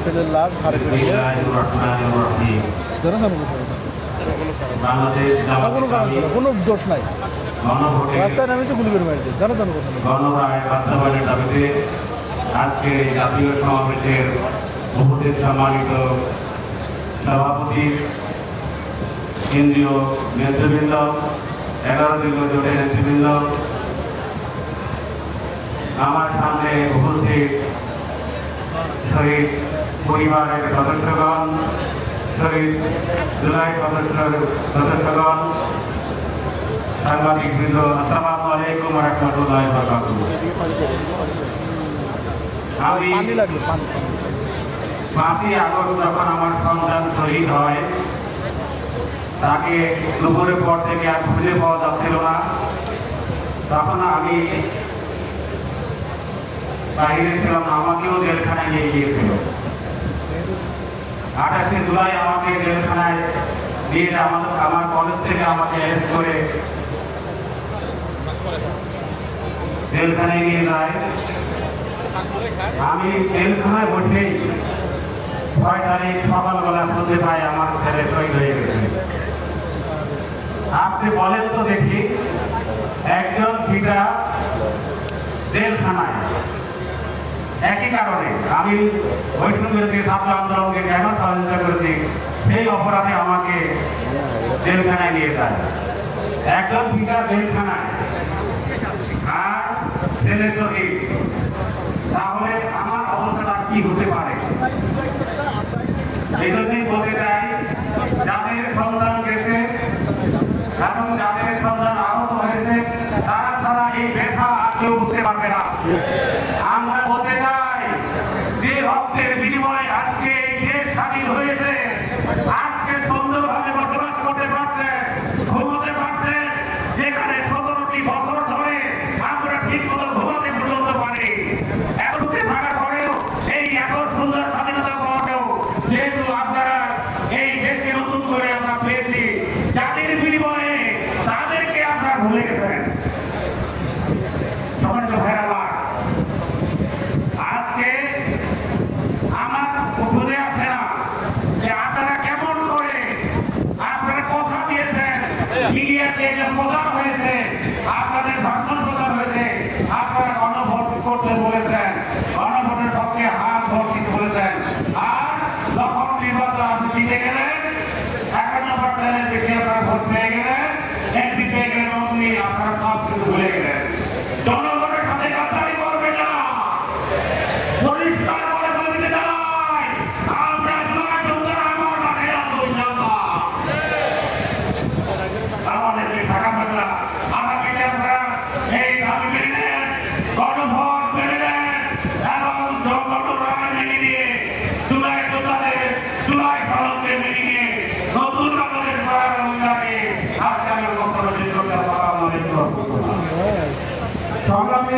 ছেলের লাশ ঘাড়ে পেরিয়ে কোনো কারণ ছিল কোনো দোষ নাই রাস্তায় নামিয়েছে গুলি করে মারিতে জানো জানো কথা গণরায় বাস্তবায়নের দাবিতে আজকের এই জাতীয় সমাবেশের উপস্থিত সম্মানিত সভাপতি কেন্দ্রীয় নেতৃবৃন্দ 11 দলীয় জোটের নেতৃবৃন্দ আমার সামনে উপস্থিত শহীদ পরিবারের সদস্যগণ শহীদ জুলাই সদস্যগণ সাংবাদিক বৃন্দ আসসালামু আলাইকুম ওয়া রাহমাতুল্লাহি ওয়া বারাকাতুহু। আমি 5ই আগস্ট যখন আমার সন্তান শহীদ হয় তাকে দুপুরের পর থেকে আর খুঁজে পাওয়া যাচ্ছিল না, তখন আমি বাইরে ছিলাম, আমাকেও জেলখানায় নিয়ে গিয়েছিল। 28শে জুলাই আমাকে জেলখানায় দিয়ে আমার কলেজ থেকে আমাকে অ্যারেস্ট করে জেলখানায় নিয়ে যায়। আমি জেলখানায় বসেই 6 তারিখ সকালবেলা শুনতে পাই আমার ছেলে শহীদ হয়ে গেছে। আপনি বলেন তো দেখি, একজন পিতা জেলখানায় একই কারণে আমি বৈষ্ণবী ছাত্র আন্দোলনকে কেন সহযোগিতা করেছি সেই অপরাধে আমাকে জেলখানায় নিয়ে যায়। একজন পিতা জেলখানায় আর ছেলে শহীদ, তাহলে আমার অবস্থাটা কি হতে পারে? এই জন্যই বলতে চাই, যাদের সন্তান গেছে এবং যাদের সন্তান আহত হয়েছে তারা ছাড়া এই ব্যথা আর কেউ বুঝতে পারবে না। আমরা বলতে চাই যে রক্তের বিনিময়ে আজকে এই দেশ স্বাধীন হয়েছে, আজকে সুন্দরভাবে বসবাস করতে পারছে, ঘুমোতে পারছে, যেখানে 17টি বছর ধরে আমরা ঠিক মতো ঘুমাতে পর্যন্ত পারি। এতটুকু থাকার পরেও এই এত সুন্দর স্বাধীনতা পাওয়াতেও যেহেতু আপনারা এই দেশে নতুন করে আমরা পেয়েছি, জাতির বিনিময়ে তাদেরকে আপনারা ভুলে গেছেন। সম্মানিত ভাইরা, আজকে আমার বুঝে আসে না যে আপনারা কেমন করে আপনারা কথা দিয়েছেন, মিডিয়াতে প্রচার হয়েছে, আপনাদের ভাষণ প্রচার হয়েছে, আপনারা গণভোট করতে বলেছেন, গণভোটের পক্ষে হাত ভোট দিতে বলেছেন, আর যখন নির্বাচন আপনি জিতে গেলেন 51% বেশি আপনারা ভোট পেয়ে গেলেন, এমপি পেয়ে গেলেন, অমনি আপনারা সব কিছু ভুলে গেলেন। জনগণের সাথে গাদ্দারি করবেন না, পরিষ্কার করে বলতে চাই আমরা জুলাই যোদ্ধা আমার মানে ইনশাআল্লাহ। আমাদের যে ঢাকা বাংলা আগামীতে আমরা এই দাবি মেনে নেন, গণভোট মেনে নেন এবং গণরায় মেনে নিয়ে জুলাই যোদ্ধাদের জুলাই সনদকে মেনে নিয়ে নতুন বাংলাদেশ গড়ার অঙ্গীকারে আজকে আমি বক্তব্য শেষ করতে আসসালামু আলাইকুম। সংগ্রামী